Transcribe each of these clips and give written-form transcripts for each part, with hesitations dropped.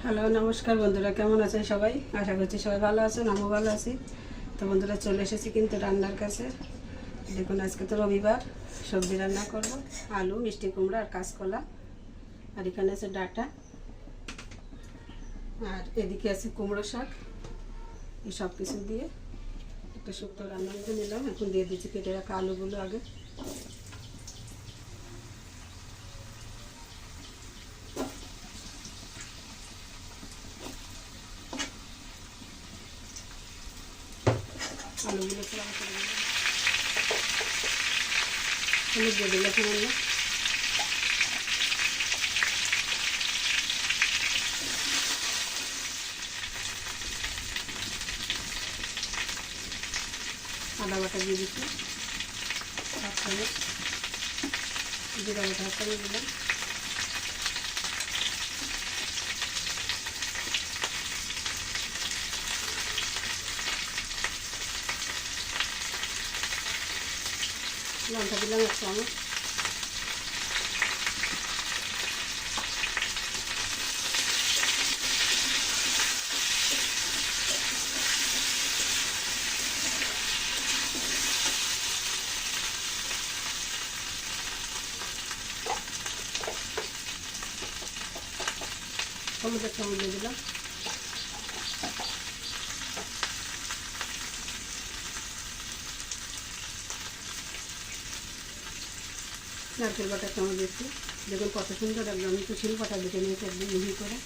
Hello নমস্কার বন্ধুরা, কেমন আছেন সবাই? আশা করছি সবাই ভালো আছেন, আমিও ভালো আছি। তো বন্ধুরা চলে এসেছি কিন্তু রান্নার কাছে। দেখুন আজকে তো রবিবার, সবজি রান্না করব। আলু, মিষ্টি কুমড়া আর কাঁচকলা, আর এখানে আছে ডাঁটা, আর এদিকে আছে কুমড়ো শাক। এই সব কিছু দিয়ে একটা শুক্তো রান্না করে নিলাম। এখন দিয়ে দিচ্ছি কেটে রাখা আলুগুলো আগে। আলুগুলো ফ্রাই করে দিলাম, হলুদ দিয়ে দিলাম সামান্য। আদা বাটা দিয়ে দিচ্ছি 1 চামচ, জিরা বাটা 1 চামচ দিলাম, লঙ্কা দিলাম 1 চামচ, হলুদ 1 চামচ দিয়ে দিলাম, নারকেল বাটা 1 চামচ দিচ্ছি। দেখুন কত সুন্দর একদম, আমি তো শিল পাটা দেখে নিয়েছি একদম মিহি করে।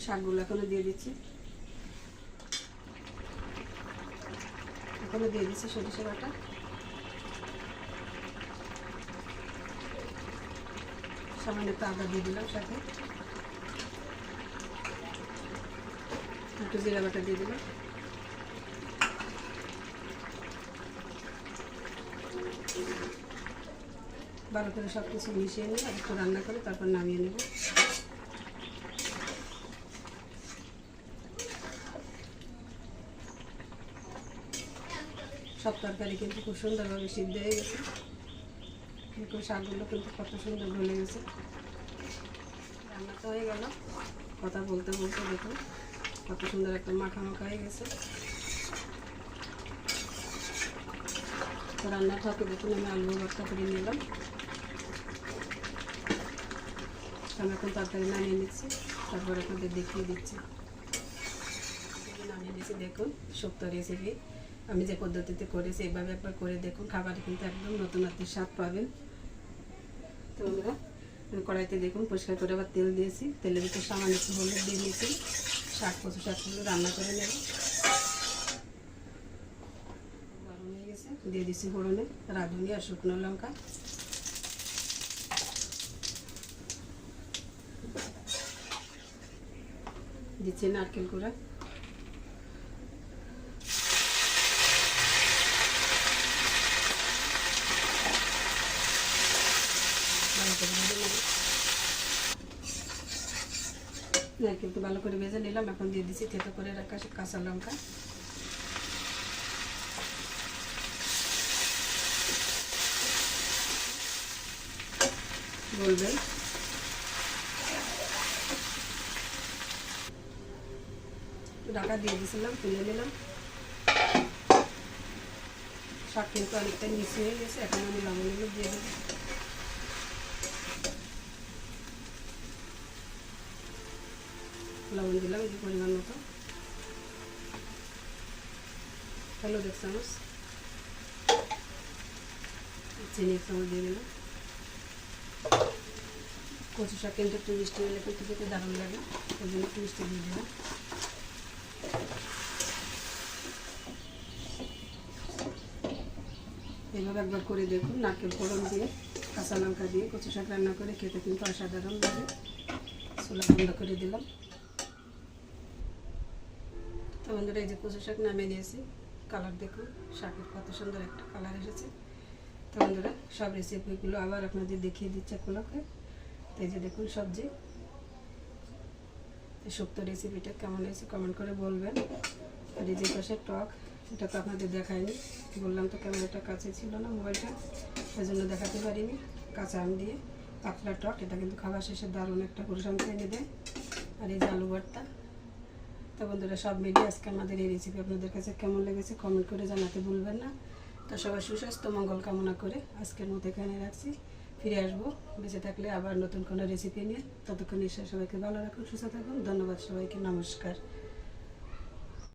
শাকগুলো এখনো দিয়ে দিচ্ছি, এখনো দিয়ে দিচ্ছি সরিষা বাটা, সামান্য একটু আদা দিয়ে দিলাম, সাথে একটু জিরা বাটা দিয়ে দিলাম। ভালো করে সব কিছু মিশিয়ে নিয়ে একটু রান্না করে তারপর নামিয়ে নেব। সব তরকারি কিন্তু খুব সুন্দরভাবে সিদ্ধ হয়ে গেছে। দেখুন শাকগুলো কিন্তু কত সুন্দর গলে গেছে। রান্না তো হয়ে গেল, কথা বলতে বলতে দেখুন কত সুন্দর একটা মাখা মাখা হয়ে গেছে। তো রান্না থাকে দেখুন আমি আলু ভর্তা করে নিলাম। আমি এখন তরকারি নামিয়ে নিচ্ছি, তারপর আপনাদের দেখিয়ে দিচ্ছি। নামিয়ে নিচ্ছি, দেখুন শুক্তো রেসিপি আমি যে পদ্ধতিতে করেছি এভাবে একবার করে দেখুন, খাবারে কিন্তু একদম নতুনত্বের স্বাদ পাবেন। তো আমরা কড়াইতে দেখুন পরিষ্কার করে আবার তেল দিয়েছি, তেলের ভিতরে সামান্য একটু হলুদ দিয়ে নিয়েছি, কচু শাকগুলো রান্না করে নেব। গরম হয়ে গেছে, দিয়ে দিচ্ছি ফোড়নে রাঁধুনি আর শুকনো লঙ্কা, দিচ্ছি নারকেল কুড়া, নারকেলকে ভালো করে ভেজে নিলাম। এখন দিয়ে দিচ্ছি থেতো করে রাখা কাঁচা লঙ্কা, বলবেন ঢাকা দিয়ে দিয়েছিলাম, তুলে নিলাম। শাক কিন্তু অনেকটা মিক্স হয়ে গেছে, এখন আমি লবণগুলো দিয়ে দেবো। লবণ দিলাম এই পরিমাণ মতো, হলুদ 1 চামচ, চিনি 1 চামচ দিয়ে দিলাম। কচু শাক কিন্তু একটু মিষ্টি হলে কিন্তু খেতে দারুণ লাগে, ওই জন্য একটু মিষ্টি দিয়ে দিলাম। এইভাবে একবার করে দেখুন, নারকেল ফোড়ন দিয়ে কাঁচা লঙ্কা দিয়ে কচু শাক রান্না করে খেতে কিন্তু অসাধারণ লাগে। চুলা বন্ধ করে দিলাম। তো বন্ধুরা এই যে কচু শাক নামিয়ে নিয়েছি, কালার দেখুন শাকের কত সুন্দর একটা কালার এসেছে। তো বন্ধুরা সব রেসিপিগুলো আবার আপনাদের দেখিয়ে দিচ্ছে একগুলোকে। তো এই যে দেখুন সবজি, শুক্তো রেসিপিটা কেমন হয়েছে কমেন্ট করে বলবেন। আর এই যে পাশে টক, এটা তো আপনাদের দেখায়নি, বললাম তো ক্যামেরাটা কাছে ছিল না মোবাইলটা, সেই জন্য দেখাতে পারিনি। কাঁচা আম দিয়ে পাতলা টক, এটা কিন্তু খাবার শেষে দারুণ একটা প্রশান্তি এনে দেয়। আর এই যে আলু ভর্তা। তো বন্ধুরা, সব মিলিয়ে আজকে আমাদের এই রেসিপি আপনাদের কাছে কেমন লেগেছে কমেন্ট করে জানাতে ভুলবেন না। তো সবাই সুস্বাস্থ্য মঙ্গল কামনা করে আজকের মতো এখানে রাখছি। ফিরে আসবো বেঁচে থাকলে আবার নতুন কোনো রেসিপি নিয়ে। ততক্ষণ ঈশ্বর সবাইকে ভালো রাখুন, সুস্থ থাকুন। ধন্যবাদ সবাইকে, নমস্কার।